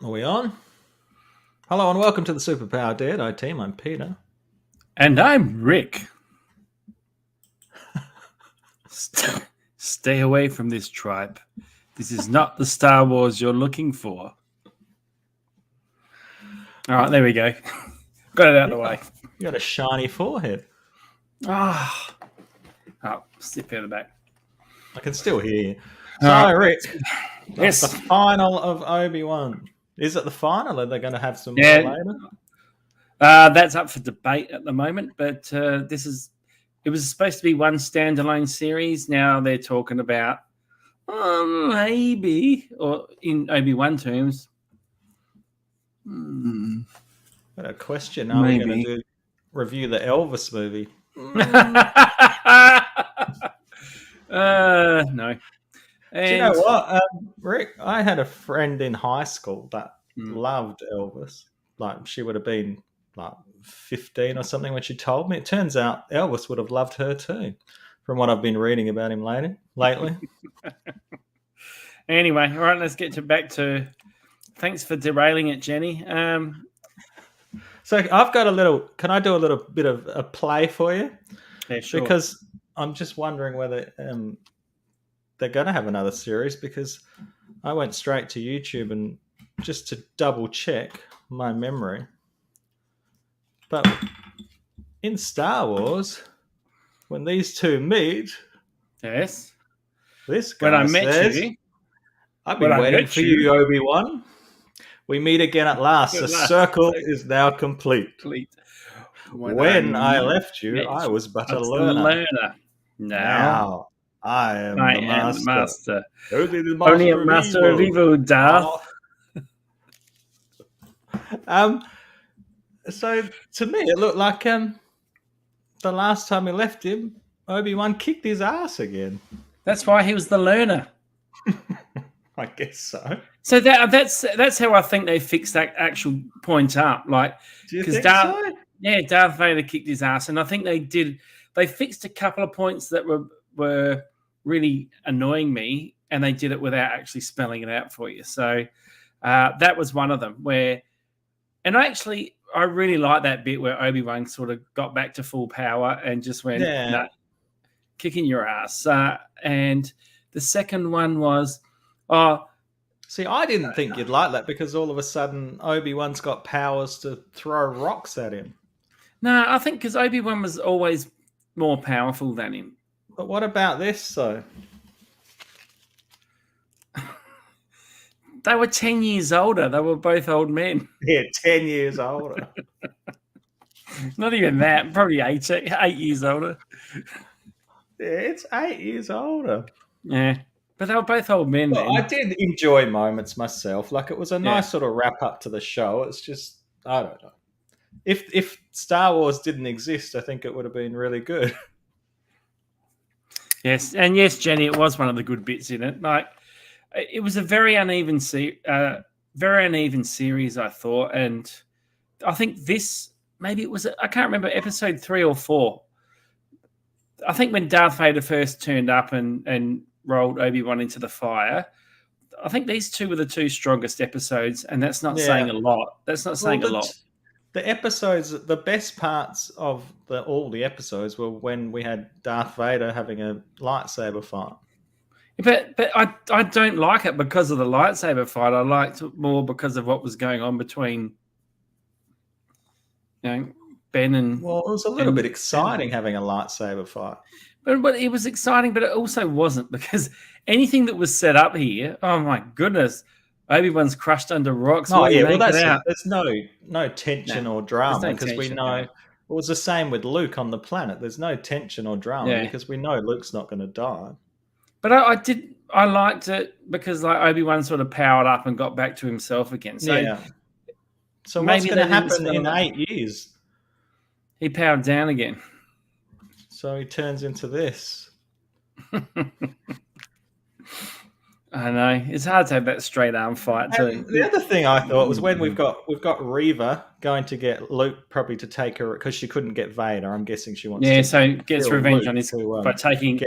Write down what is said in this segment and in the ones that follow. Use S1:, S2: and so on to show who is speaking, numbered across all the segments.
S1: Are we on? Hello and welcome to the Superpower Dead team. I'm Peter.
S2: And I'm Rick. Stay away from this tribe. This is not the Star Wars you're looking for. All right, there we go. Got it out of the way.
S1: You got a shiny forehead.
S2: Oh, slip out of the back.
S1: I can still hear you. So, Rick,
S2: yes,
S1: the final of Obi-Wan. Is it the final? Are they going to have some more later?
S2: That's up for debate at the moment, but it was supposed to be one standalone series. Now they're talking about maybe, or in Obi-Wan terms.
S1: Got a question. Are we going to review the Elvis movie?
S2: No.
S1: Do you know what, Rick? I had a friend in high school that loved Elvis. Like, she would have been like 15 or something when she told me. It turns out Elvis would have loved her too, from what I've been reading about him lately.
S2: Anyway, all right, let's get back to. Thanks for derailing it, Jenny.
S1: So I've got a little. Can I do a little bit of a play for you?
S2: Yeah, sure.
S1: Because I'm just wondering whether they're going to have another series, because I went straight to YouTube and just to double check my memory. But in Star Wars, when these two meet,
S2: yes,
S1: this guy
S2: when I
S1: says,
S2: met you,
S1: I've been waiting for you, Obi-Wan. We meet again at last. The circle is now complete. When I left you, I was but a learner. Now I am the master.
S2: Only a master of evil, Darth.
S1: So to me, it looked like the last time we left him, Obi-Wan kicked his ass again.
S2: That's why he was the learner.
S1: I guess so.
S2: So that's how I think they fixed that actual point up. Like,
S1: do you think so?
S2: Yeah, Darth Vader kicked his ass, and I think they did. They fixed a couple of points that were really annoying me, and they did it without actually spelling it out for you. So that was one of them. I really like that bit where Obi-Wan sort of got back to full power and just went, "No, kicking your ass." And the second one was,
S1: see, I didn't think you'd like that, because all of a sudden Obi-Wan's got powers to throw rocks at him.
S2: No, I think because Obi-Wan was always more powerful than him.
S1: But what about this, though?
S2: They were 10 years older. They were both old men.
S1: Yeah, 10 years older.
S2: Not even that. Probably 8 years older.
S1: Yeah, it's 8 years older.
S2: Yeah. But they were both old men.
S1: Well, I did enjoy moments myself. Like, it was a nice sort of wrap up to the show. It's just, I don't know. If Star Wars didn't exist, I think it would have been really good.
S2: Yes, and yes, Jenny, it was one of the good bits in it. Like, it was a very uneven series, I thought, and I think this maybe it was. I can't remember episode 3 or 4. I think when Darth Vader first turned up and rolled Obi-Wan into the fire, I think these two were the two strongest episodes, and that's not saying a lot. That's not saying a lot.
S1: The episodes, the best parts of all the episodes were when we had Darth Vader having a lightsaber fight.
S2: But I don't like it because of the lightsaber fight. I liked it more because of what was going on between Ben and...
S1: Well, it was a little bit exciting having a lightsaber fight.
S2: But it was exciting, but it also wasn't, because anything that was set up here, oh my goodness, Obi-Wan's crushed under rocks.
S1: There's no tension or drama, because we know it was the same with Luke on the planet. There's no tension or drama because we know Luke's not going to die.
S2: But I liked it because like Obi-Wan sort of powered up and got back to himself again. So
S1: So what's going to happen in 8 years?
S2: He powered down again.
S1: So he turns into this.
S2: I know. It's hard to have that straight arm fight too.
S1: The other thing I thought was when we've got Reva going to get Luke probably to take her, because she couldn't get Vader. I'm guessing she wants to.
S2: So gets revenge Luke on his by taking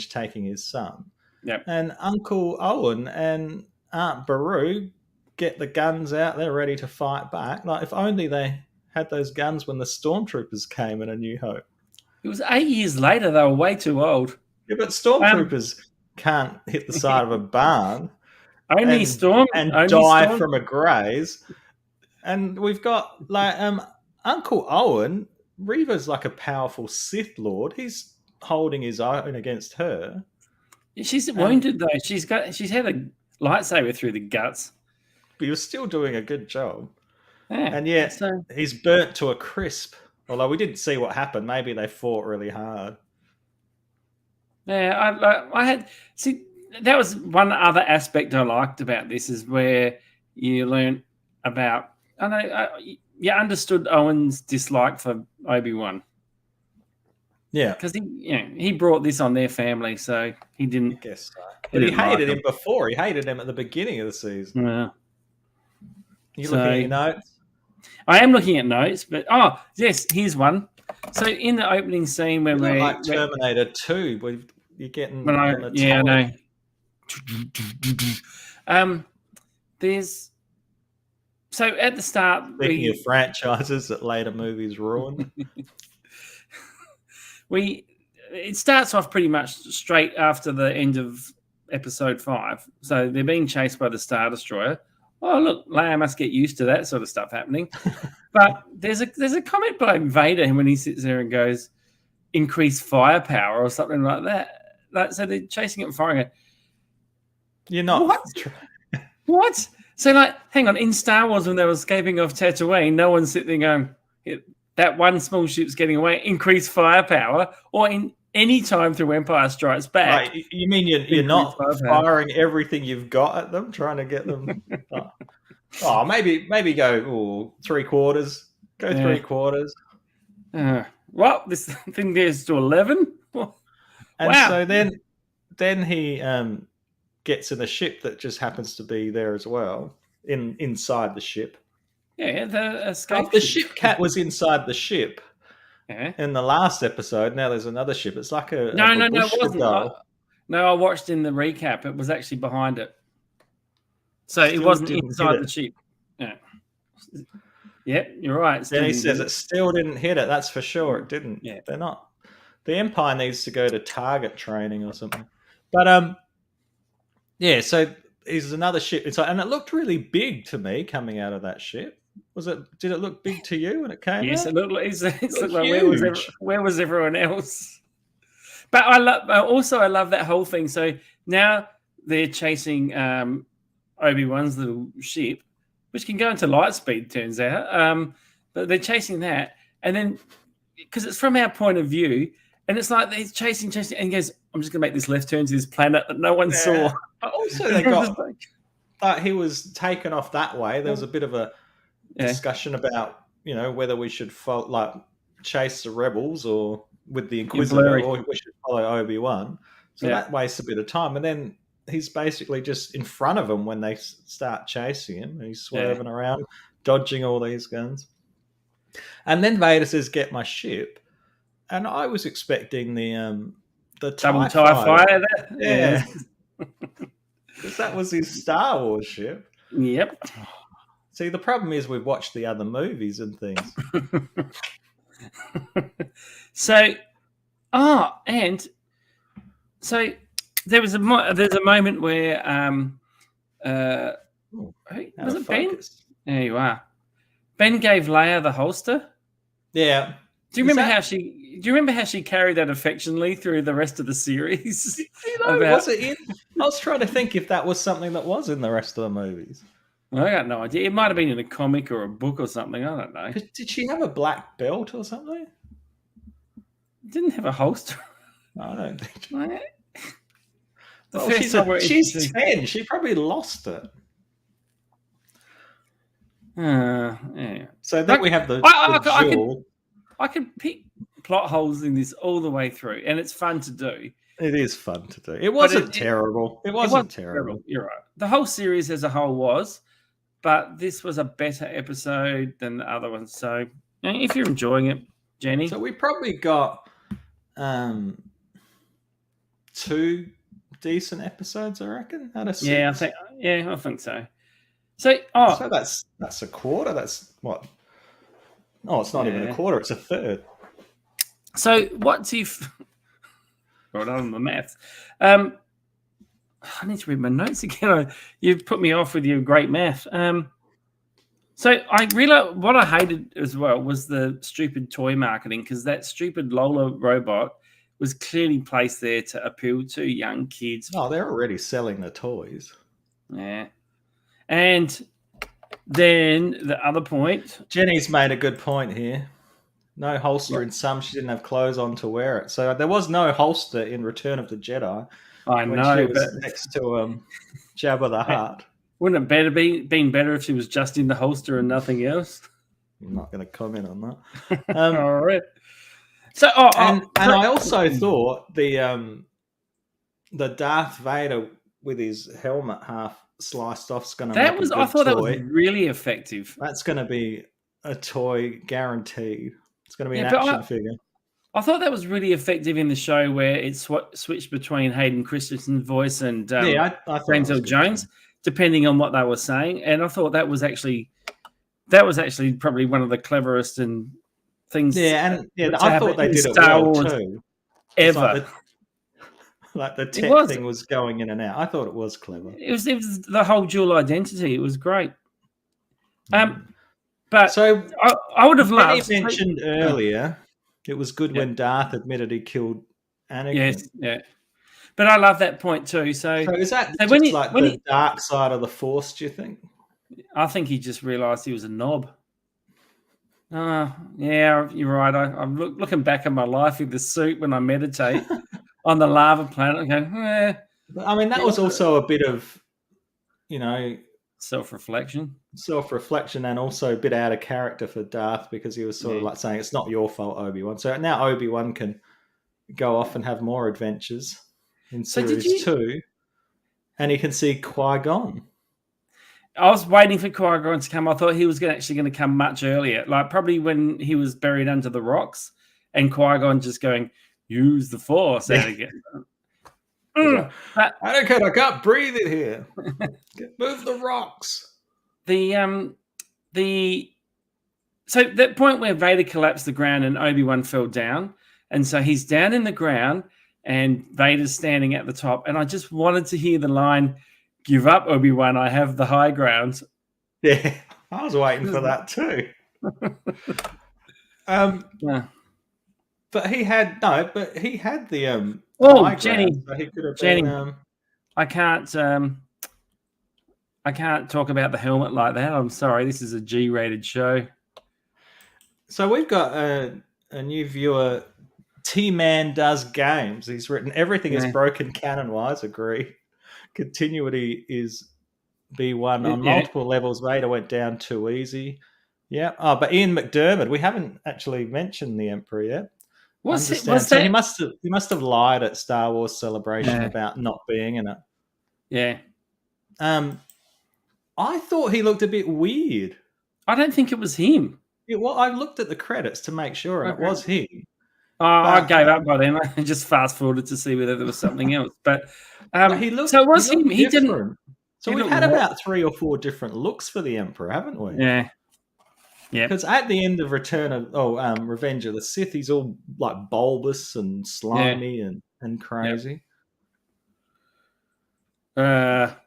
S1: taking his son.
S2: Yep.
S1: And Uncle Owen and Aunt Beru get the guns out. They're ready to fight back. Like, if only they had those guns when the stormtroopers came in A New Hope.
S2: It was 8 years later. They were way too old.
S1: Yeah, but stormtroopers can't hit the side of a barn
S2: Only
S1: die from a graze. And we've got like Uncle Owen. Reva's like a powerful Sith Lord. He's holding his own against her.
S2: She's wounded though. She's had a lightsaber through the guts.
S1: But he was still doing a good job.
S2: Yeah,
S1: and yet he's burnt to a crisp. Although we didn't see what happened. Maybe they fought really hard.
S2: Yeah, I had that was one other aspect I liked about this is where you learn about. I know you understood Owen's dislike for Obi-Wan.
S1: Yeah,
S2: because he brought this on their family, so he didn't.
S1: I guess so. But he hated him before. He hated him at the beginning of the season.
S2: Yeah.
S1: You looking at your notes?
S2: I am looking at notes, but yes, here's one. So in the opening scene when we're
S1: like Terminator 2, where you're getting
S2: I know. There's so at the start.
S1: Speaking of franchises that later movies ruined.
S2: It starts off pretty much straight after the end of episode 5. So they're being chased by the Star Destroyer. Oh, look, Leia must get used to that sort of stuff happening. But there's a comment by Vader when he sits there and goes, increase firepower or something like that. So they're chasing it and firing it.
S1: You're not.
S2: What? So, hang on. In Star Wars, when they were escaping off Tatooine, no one's sitting there going, that one small ship's getting away, increase firepower, or in any time through Empire Strikes Back.
S1: Right. You mean you're not firing everything you've got at them, trying to get them? Maybe go 3/4. Go 3/4.
S2: Well, this thing goes to 11.
S1: And so then he gets in a ship that just happens to be there as well, inside the ship.
S2: Yeah, the escape.
S1: The ship cat was inside the ship in the last episode. Now there's another ship. It's like
S2: no, it wasn't. No, I watched in the recap. It was actually behind it. So it wasn't inside the ship. Yeah. Yep, you're right.
S1: Then he says it still didn't hit it. That's for sure. It didn't.
S2: Yeah.
S1: They're not. The Empire needs to go to target training or something. But yeah. So there's another ship inside, and it looked really big to me coming out of that ship. Did it look big to you when it came?
S2: Yes,
S1: out?
S2: it looked like where was everyone else? But I love that whole thing. So now they're chasing Obi-Wan's little ship, which can go into light speed, turns out. But they're chasing that, and then because it's from our point of view, and it's like they're chasing, and he goes, "I'm just going to make this left turn to this planet that no one saw."
S1: But also, they got he was taken off that way. There was a bit of a discussion about whether we should chase the rebels or with the Inquisitor, or we should follow Obi-Wan. So that wastes a bit of time, and then he's basically just in front of them when they start chasing him, and he's swerving around, dodging all these guns. And then Vader says, "Get my ship," and I was expecting the
S2: double TIE fighter.
S1: Yeah. Because that was his Star Wars ship.
S2: Yep.
S1: See, the problem is we've watched the other movies and things.
S2: So there's a moment where was it Ben? There you are. Ben gave Leia the holster.
S1: Yeah.
S2: Do you remember how she carried that affectionately through the rest of the series?
S1: Was it in? I was trying to think if that was something that was in the rest of the movies.
S2: I got no idea. It might have been in a comic or a book or something. I don't know.
S1: Did she have a black belt or something?
S2: Didn't have a holster.
S1: I don't think. She's 10. She probably lost it.
S2: Yeah.
S1: So then we have the
S2: I can pick plot holes in this all the way through, and it's fun to do.
S1: It is fun to do. It wasn't terrible. It wasn't terrible.
S2: You're right. The whole series as a whole was, but this was a better episode than the other ones. So if you're enjoying it, Jenny.
S1: So we probably got 2 decent episodes, I reckon.
S2: I think so. So,
S1: So that's a quarter. That's what? Oh, it's not even a
S2: yeah.
S1: quarter. It's a third.
S2: So what's if? Well done on the maths. I need to read my notes again. You've put me off with your great math. So I realized what I hated as well was the stupid toy marketing, because that stupid Lola robot was clearly placed there to appeal to young kids.
S1: Oh, they're already selling the toys.
S2: Yeah. And then the other point.
S1: Jenny's made a good point here. No holster in some. She didn't have clothes on to wear it. So there was no holster in Return of the Jedi.
S2: I
S1: when
S2: know,
S1: she was
S2: but
S1: next to Jabba the Hutt.
S2: Wouldn't it been better if she was just in the holster and nothing else?
S1: I'm not going to comment on that.
S2: All right. So,
S1: and I also thought the Darth Vader with his helmet half sliced off is going to make a good
S2: I thought
S1: toy.
S2: that was really effective.
S1: That's going to be a toy guaranteed. It's going to be an action figure.
S2: I thought that was really effective in the show where it switched between Hayden Christensen's voice and
S1: I
S2: James Earl Jones, depending on what they were saying. And I thought that was actually probably one of the cleverest and things.
S1: Yeah, and I thought they did it well too.
S2: Ever.
S1: Like the tech thing was going in and out. I thought it was clever.
S2: It was the whole dual identity. It was great. But
S1: so
S2: I would have loved.
S1: He mentioned earlier, it was good when Darth admitted he killed Anakin.
S2: Yes, yeah. But I love that point too. So
S1: is that just the dark side of the Force, do you think?
S2: I think he just realised he was a knob. Yeah, you're right. I'm looking back at my life in the suit when I meditate on the lava planet. I go,
S1: I mean, that was also a bit of,
S2: self-reflection,
S1: and also a bit out of character for Darth, because he was sort of like saying, it's not your fault, Obi-Wan. So now Obi-Wan can go off and have more adventures in series 2, and he can see Qui-Gon.
S2: I was waiting for Qui-Gon to come. I thought he was actually going to come much earlier, like probably when he was buried under the rocks, and Qui-Gon just going, use the Force out again.
S1: I can't breathe in here. Move the rocks.
S2: So that point where Vader collapsed the ground and Obi-Wan fell down, and so he's down in the ground and Vader's standing at the top, and I just wanted to hear the line, "Give up, Obi-Wan, I have the high ground."
S1: Yeah, I was waiting for that too. But he had the
S2: Jenny,
S1: so he could have
S2: Jenny,
S1: been,
S2: I can't talk about the helmet like that. I'm sorry, this is a G-rated show.
S1: So we've got a new viewer, T-Man Does Games. He's written, everything is broken canon-wise, agree. Continuity is B1 on multiple levels. Vader went down too easy. Yeah. Oh, but Ian McDermott, we haven't actually mentioned the Emperor yet. So he must have lied at Star Wars Celebration about not being in it.
S2: Yeah.
S1: I thought he looked a bit weird.
S2: I don't think it was him.
S1: Well, I looked at the credits to make sure it was him.
S2: I gave up by then. I just fast forwarded to see whether there was something else. But
S1: he looked.
S2: So it was him. He
S1: different.
S2: Didn't.
S1: So we've had about 3 or 4 different looks for the Emperor, haven't we?
S2: Yeah. Yeah.
S1: Because at the end of Revenge of the Sith, he's all like bulbous and slimy and crazy.
S2: Yep.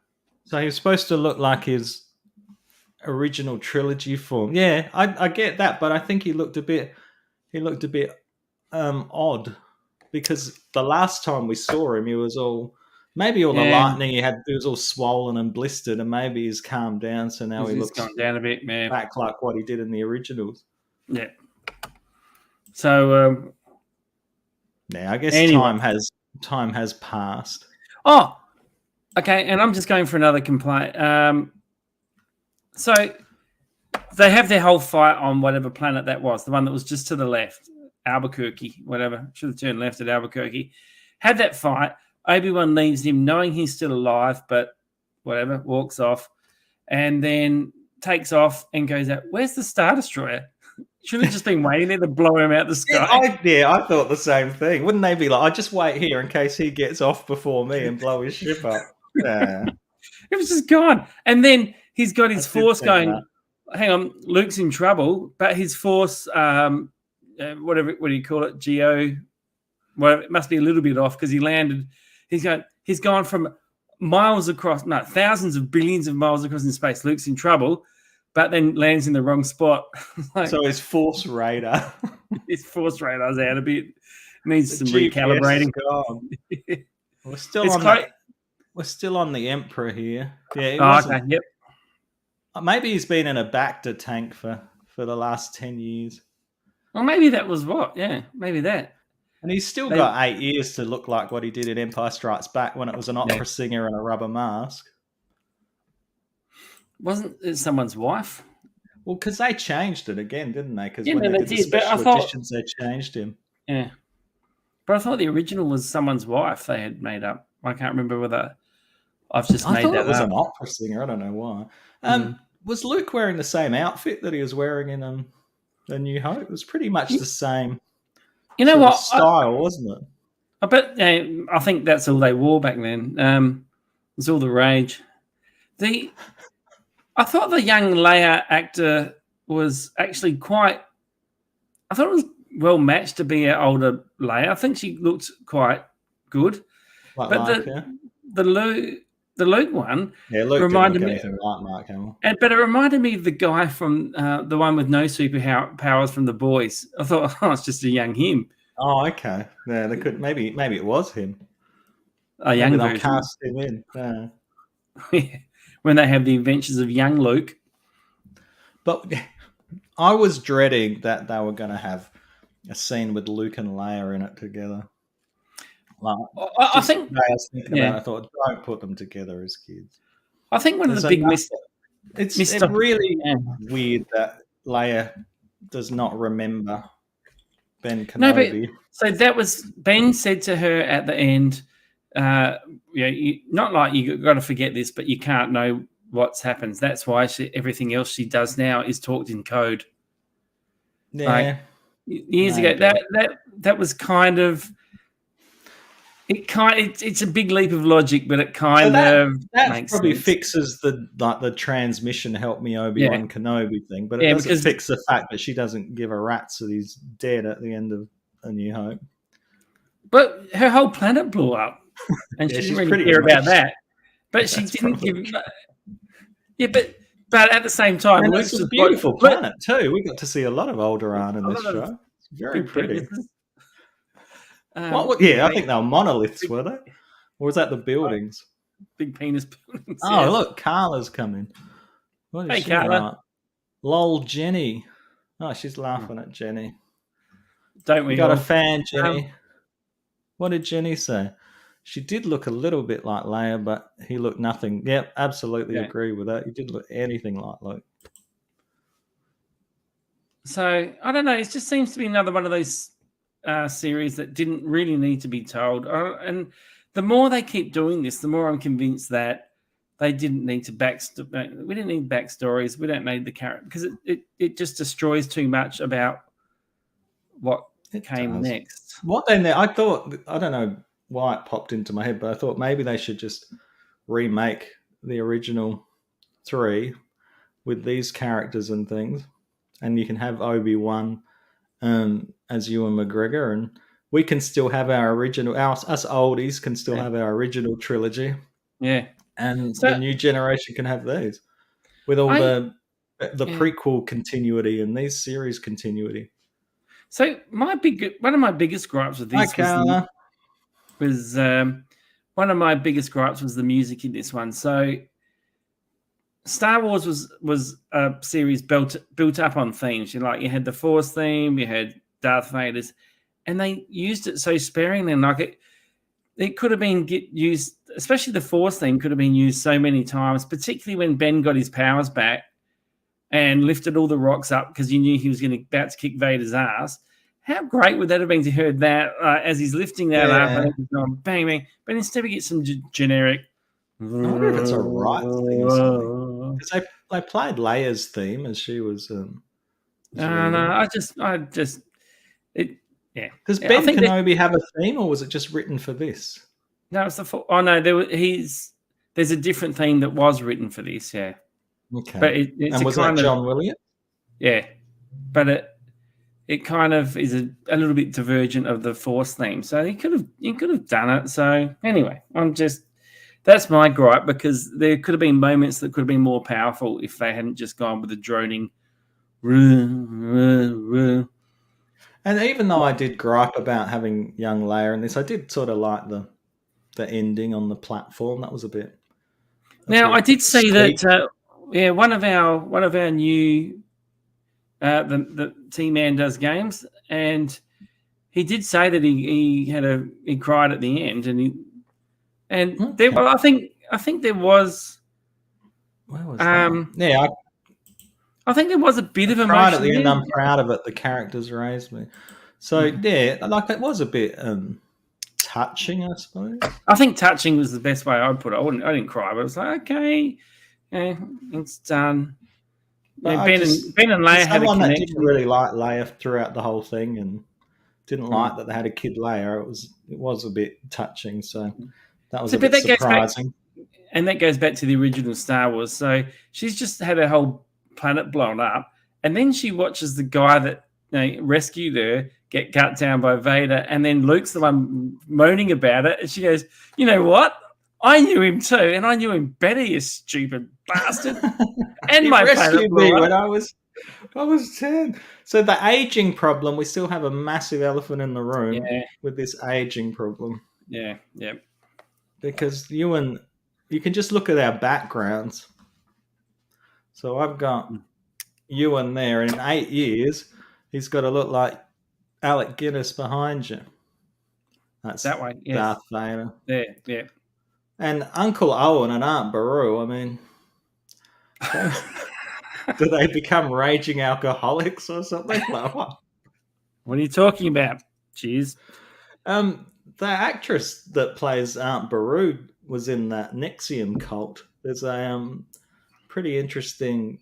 S1: So he was supposed to look like his original trilogy form. Yeah, I get that, but I think he looked a bit odd, because the last time we saw him, he was all the lightning he had, he was all swollen and blistered, and maybe he's calmed down, so now he looks
S2: calmed down a bit, man.
S1: Back like what he did in the originals.
S2: Yeah. So
S1: I guess time has passed.
S2: Oh, okay, and I'm just going for another complaint. So they have their whole fight on whatever planet that was, the one that was just to the left, Albuquerque, whatever. Should have turned left at Albuquerque. Had that fight. Obi-Wan leaves him knowing he's still alive, but whatever, walks off, and then takes off and goes out. Where's the Star Destroyer? Should have just been waiting there to blow him out the sky.
S1: I thought the same thing. Wouldn't they be like, I just wait here in case he gets off before me and blow his ship up? Yeah.
S2: It was just gone. And then he's got his
S1: I did
S2: force
S1: think
S2: going.
S1: that.
S2: Hang on, Luke's in trouble, but his force, whatever, what do you call it, geo? Well, it must be a little bit off because he landed. He's gone from miles across, no, thousands of billions of miles across in space. Luke's in trouble, but then lands in the wrong spot. Like,
S1: So his force radar.
S2: his force radar's out a bit. Needs
S1: The
S2: some
S1: GPS
S2: recalibrating.
S1: is gone. We're still
S2: It's
S1: on
S2: close.
S1: that. We're still on the Emperor here. Yeah, he
S2: Oh,
S1: wasn't.
S2: okay, yep.
S1: Maybe he's been in a Bacta tank for the last 10 years.
S2: Well, maybe that was what. Yeah, maybe that.
S1: And he's still got 8 years to look like what he did in Empire Strikes Back when it was an opera singer and a rubber mask.
S2: Wasn't it someone's wife?
S1: Well, because they changed it again, didn't they? Because
S2: Yeah,
S1: when
S2: no,
S1: they
S2: they
S1: did the
S2: did, but I
S1: special
S2: thought-
S1: editions, they changed him.
S2: Yeah. But I thought the original was someone's wife they had made up. I can't remember whether I've just
S1: I
S2: made
S1: thought
S2: that
S1: it was
S2: up.
S1: an opera singer. I don't know why. Was Luke wearing the same outfit that he was wearing in The New Hope? It was pretty much the same
S2: You know
S1: sort
S2: what?
S1: of style, wasn't it?
S2: I bet. I think that's all they wore back then. It was all the rage. I thought the young Leia actor was actually quite. I thought it was well matched to be an older Leia. I think she looked quite good.
S1: Like
S2: But
S1: Mark, yeah.
S2: the Luke one,
S1: Yeah, Luke
S2: reminded
S1: didn't
S2: me-
S1: look anything like Mark Hamill.
S2: but it reminded me of the guy from the one with no superpowers from The Boys. I thought, oh, it's just a young him,
S1: Oh, okay. Yeah, they could maybe it was him.
S2: a young
S1: Maybe they'll
S2: version.
S1: cast him in. Yeah.
S2: When they have the adventures of young Luke.
S1: But I was dreading that they were going to have a scene with Luke and Leia in it together. Like,
S2: I think
S1: I was thinking
S2: yeah.
S1: about it, I thought, don't put them together as kids.
S2: I think one of the big
S1: It's really weird that Leia does not remember Ben Kenobi.
S2: No, but so that was Ben said to her at the end. Not like you got to forget this, but you can't know what's happens. That's why everything else she does now is talked in code.
S1: Yeah.
S2: Like, years ago, that was kind of it's a big leap of logic, but it kind of makes
S1: probably
S2: sense.
S1: fixes the transmission help me ObiWan Kenobi thing, but it doesn't fix the fact that she doesn't give a rat's that he's dead at the end of A New Hope.
S2: But her whole planet blew up, and she didn't really care about that. But she didn't give. Yeah, but at the same time,
S1: it's a beautiful planet too. We got to see a lot of Alderaan in this show. It's very pretty. I think they were monoliths, were they? Or was that the buildings?
S2: Big penis buildings.
S1: Oh, look, Carla's coming. What is
S2: Hey,
S1: she
S2: Carla.
S1: like? Lol, Jenny. Oh, she's laughing at Jenny.
S2: Don't we?
S1: We got a fan, Jenny. What did Jenny say? She did look a little bit like Leia, but he looked nothing. Yep, absolutely agree with that. He didn't look anything like Luke.
S2: So, I don't know. It just seems to be another one of those series that didn't really need to be told. And the more they keep doing this, the more I'm convinced that they didn't need to we didn't need backstories. We don't need the character because it just destroys too much about what came next.
S1: What then? I thought, I don't know why it popped into my head, but I thought maybe they should just remake the original 3 with these characters and things, and you can have Obi-Wan as Ewan McGregor, and we can still have our original. Us oldies can still have our original trilogy.
S2: Yeah,
S1: and the new generation can have these with all the prequel continuity and these series continuity.
S2: So one of my biggest gripes with this was one of my biggest gripes was the music in this one. So Star Wars was a series built up on themes. You had the Force theme, you had Darth Vader's, and they used it so sparingly. Like it could have been used, especially the Force theme could have been used so many times, particularly when Ben got his powers back and lifted all the rocks up because you knew he was about to kick Vader's ass. How great would that have been to hear that as he's lifting that up and he's going bang, bang. But instead we get some generic.
S1: I wonder if it's a right thing or something. Because they played Leia's theme as she was.
S2: No, Does
S1: Ben Kenobi have a theme, or was it just written for this?
S2: No, it's the. Oh no, there's a different theme that was written for this. Yeah.
S1: Okay.
S2: But it's
S1: And
S2: a
S1: was that
S2: kind of
S1: John Williams?
S2: yeah, but it kind of is a little bit divergent of the Force theme. So he could have done it. So anyway, that's my gripe, because there could have been moments that could have been more powerful if they hadn't just gone with the droning.
S1: And even though I did gripe about having young Leia in this, I did sort of like the ending on the platform. That was a bit
S2: Now I did see
S1: steep.
S2: that. One of our new the T-Man does games, and he did say that he cried at the end, and there, well, I think there was
S1: Where was that? Yeah,
S2: I think there was a bit of
S1: cried at
S2: emotion
S1: the end.
S2: there.
S1: I'm proud of it. The characters raised me. So yeah, like it was a bit touching, I suppose.
S2: I think touching was the best way I'd put it. I didn't cry, but I was like, okay, yeah, it's done. Yeah, Ben and Leia had a
S1: someone that
S2: connection.
S1: didn't really like Leia throughout the whole thing, and didn't like that they had a kid Leia. It was a bit touching. So that was a bit surprising.
S2: And that goes back to the original Star Wars. So she's just had her whole planet blown up, and then she watches the guy that rescued her get cut down by Vader, and then Luke's the one moaning about it, and she goes, "You know what? I knew him too, and I knew him better, you stupid bastard." And my
S1: rescued
S2: planet
S1: me when I was 10. So the aging problem, we still have a massive elephant in the room with this aging problem.
S2: Yeah.
S1: Because you can just look at our backgrounds. So I've got Ewan there, and in 8 years, he's got to look like Alec Guinness behind you. That's
S2: that way, yes.
S1: Darth Vader.
S2: Yeah.
S1: And Uncle Owen and Aunt Beru, I mean, do they become raging alcoholics or something? Like what?
S2: What are you talking about? Cheers.
S1: The actress that plays Aunt Beru was in that Nexium cult. There's a pretty interesting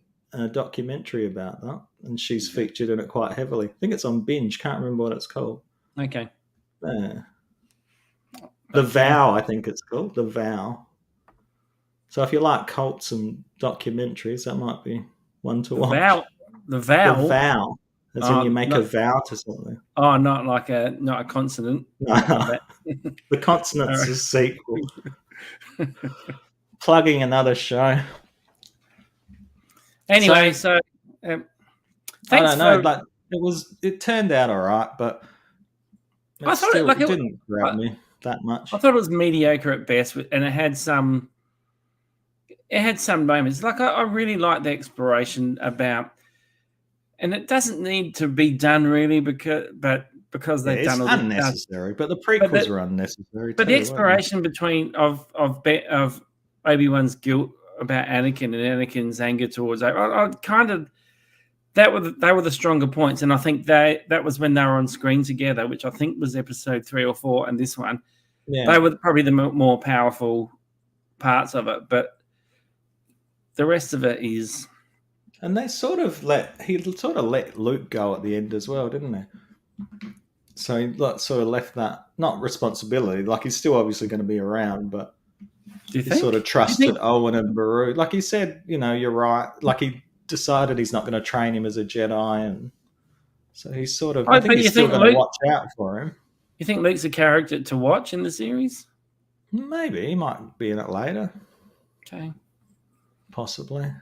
S1: documentary about that, and she's featured in it quite heavily. I think it's on Binge. Can't remember what it's called.
S2: Okay.
S1: The Vow, I think it's called. The Vow. So if you like cults and documentaries, that might be one to watch.
S2: The Vow.
S1: The Vow. As in you make a vow to something.
S2: Oh, not a consonant.
S1: No. The consonant's a sequel. Plugging another show.
S2: Anyway,
S1: I don't know. Like it turned out all right, but it didn't grab me that much.
S2: I thought it was mediocre at best, and it had some moments. Like I really like the exploration about, and it doesn't need to be done really because they've done all
S1: it's unnecessary. But the prequels were unnecessary.
S2: But the exploration of Obi-Wan's guilt about Anakin and Anakin's anger towards I kind of they were the stronger points, and I think that was when they were on screen together, which I think was episode 3 or 4, and this one. Yeah. They were probably the more powerful parts of it, but the rest of it is.
S1: And they sort of let Luke go at the end as well, didn't they? So he sort of left that, not responsibility, like he's still obviously going to be around, but he sort of trusted Owen and Beru. Like he said, you're right. Like he decided he's not going to train him as a Jedi, and so he's sort of. I think he's still going to watch out for him.
S2: You think Luke's a character to watch in the series?
S1: Maybe he might be in it later.
S2: Okay,
S1: possibly.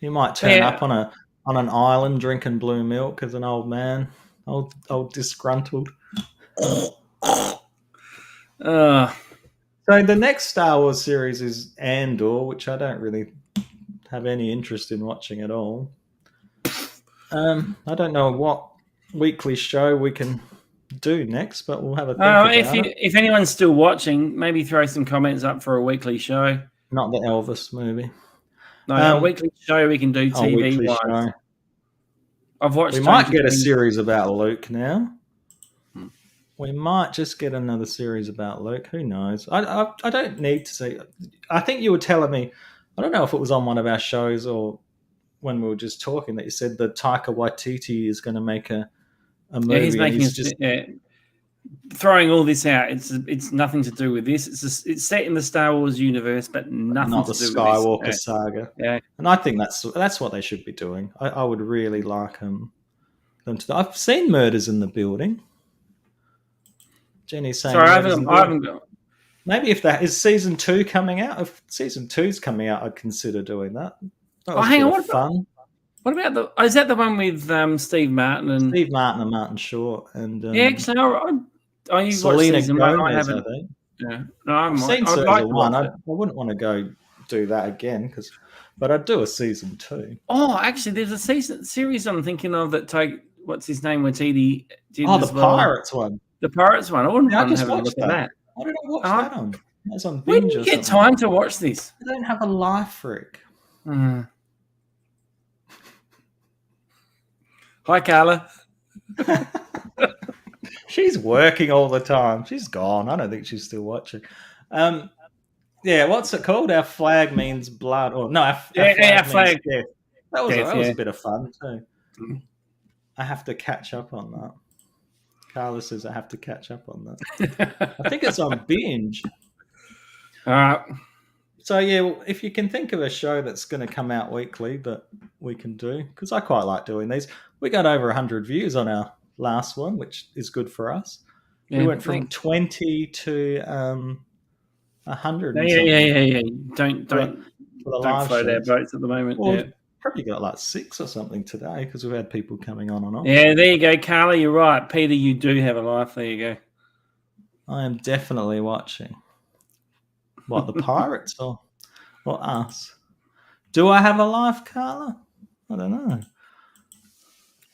S1: He might turn up on an island drinking blue milk as an old man, old disgruntled. So the next Star Wars series is Andor, which I don't really have any interest in watching at all. I don't know what weekly show we can do next, but we'll have a think about it.
S2: If anyone's still watching, maybe throw some comments up for a weekly show.
S1: Not the Elvis movie.
S2: No, a weekly show we can do TV wise. I've watched.
S1: We might get a series about Luke now. We might just get another series about Luke. Who knows? I don't need to see. I think you were telling me. I don't know if it was on one of our shows or when we were just talking that you said that Taika Waititi is going to make a movie.
S2: Yeah, he's making throwing all this out, it's nothing to do with this. It's set in the Star Wars universe, but nothing
S1: Not
S2: to
S1: the
S2: do
S1: Skywalker
S2: with this.
S1: saga.
S2: Yeah.
S1: And I think that's what they should be doing. I would really like them to. I've seen Murders in the Building. Jenny's saying
S2: Sorry, I
S1: Murders in the
S2: haven't
S1: Building.
S2: got.
S1: Maybe if that is season 2 coming out. If season 2's coming out, I'd consider doing that. That was
S2: hang
S1: a
S2: on.
S1: bit of fun.
S2: What about the? Is that the one with Steve Martin and
S1: Steve Martin and Martin Short and
S2: yeah? Actually, I watched
S1: Selena
S2: season 1. I
S1: Gomez, I
S2: haven't.
S1: think.
S2: Yeah, no, I
S1: I've
S2: might.
S1: seen
S2: I'd
S1: season
S2: like to
S1: 1.
S2: watch
S1: I
S2: it.
S1: wouldn't want to go do that again but I'd do a season 2.
S2: Oh, actually, there's a series I'm thinking of that what's his name? Watiti did
S1: Oh, the
S2: as well.
S1: Pirates one.
S2: The Pirates one. I wouldn't
S1: Yeah, I
S2: want to
S1: just
S2: have a look
S1: watched
S2: at that.
S1: Why did I watch that on? That was on
S2: When
S1: binge
S2: do
S1: or
S2: you get
S1: something.
S2: time to watch this?
S1: I don't have a life, Rick.
S2: Hi, Carla.
S1: She's working all the time. She's gone. I don't think she's still watching. Yeah, what's it called? Our flag means blood. Or no, our flag means death. That was a bit of fun too. I have to catch up on that. Carla says I have to catch up on that. I think it's on binge.
S2: All right.
S1: So yeah, if you can think of a show that's going to come out weekly that we can do, because I quite like doing these. We got over 100 views on our last one, which is good for us.
S2: Yeah,
S1: we went from 20 to 100.
S2: Yeah. Don't float our boats at the moment.
S1: Well,
S2: yeah.
S1: Probably got like 6 or something today because we've had people coming on and off.
S2: Yeah, there you go, Carla. You're right, Peter. You do have a life. There you go.
S1: I am definitely watching. What, the Pirates or us? Do I have a life, Carla? I don't know.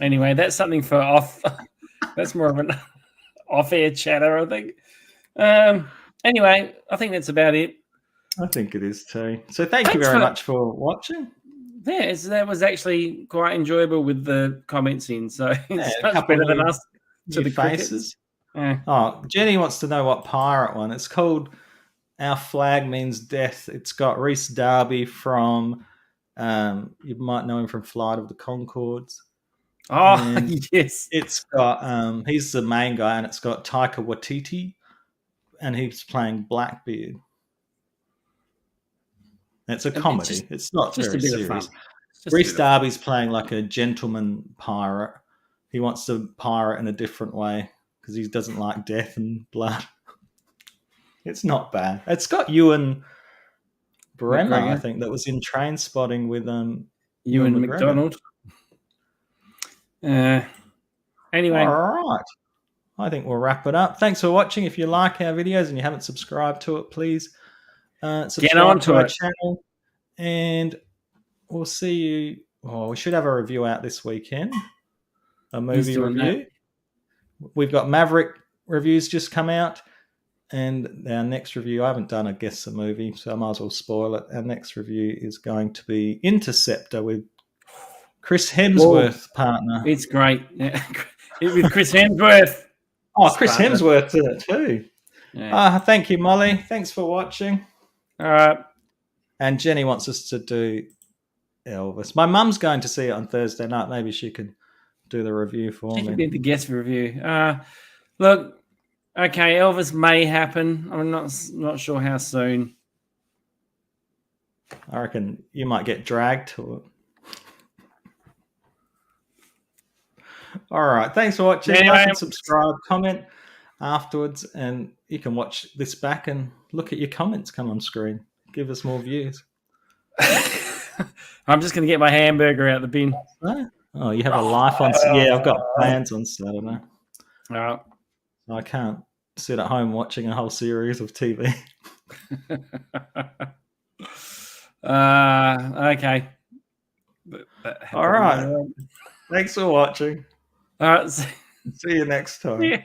S2: Anyway, that's something for off. That's more of an off-air chatter, I think. Anyway, I think that's about it.
S1: I think it is too. So thank you very much for watching.
S2: Yeah, that was actually quite enjoyable with the comments in. So it's much better than us to the faces.
S1: Yeah. Oh, Jenny wants to know what pirate one. It's called Our Flag Means Death. It's got Rhys Darby from, you might know him from Flight of the Conchords.
S2: Oh, yes.
S1: It's got, he's the main guy, and it's got Taika Waititi, and he's playing Blackbeard. It's a comedy. It's not very serious. Rhys Darby's playing like a gentleman pirate. He wants to pirate in a different way because he doesn't like death and blood. It's not bad. It's got Ewan Brenner, I think, that was in Trainspotting with
S2: Ewan McDonald. Anyway.
S1: All right. I think we'll wrap it up. Thanks for watching. If you like our videos and you haven't subscribed to it, please subscribe to our channel. And we'll see you. Oh, we should have a review out this weekend. A movie review. We've got Maverick reviews just come out. And our next review, I haven't done a guess the movie, so I might as well spoil it. Our next review is going to be Interceptor with Chris Hemsworth partner.
S2: It's great. Yeah. With Chris Hemsworth.
S1: Oh, Chris Hemsworth did it too. Yeah. Thank you, Molly. Thanks for watching.
S2: All right.
S1: And Jenny wants us to do Elvis. My mum's going to see it on Thursday night. Maybe she can do the review for me.
S2: She can do the guest review. Look, okay, Elvis may happen. I'm not sure how soon.
S1: I reckon you might get dragged to it. All right. Thanks for watching.
S2: Anyway,
S1: like and subscribe, comment afterwards, and you can watch this back and look at your comments come on screen. Give us more views.
S2: I'm just going to get my hamburger out of the bin.
S1: Oh, you have a life on... Yeah, I've got plans on Saturday.
S2: Oh.
S1: I can't sit at home watching a whole series of TV.
S2: Okay.
S1: All right. Thanks for watching.
S2: All right.
S1: See you next time.
S2: Yeah.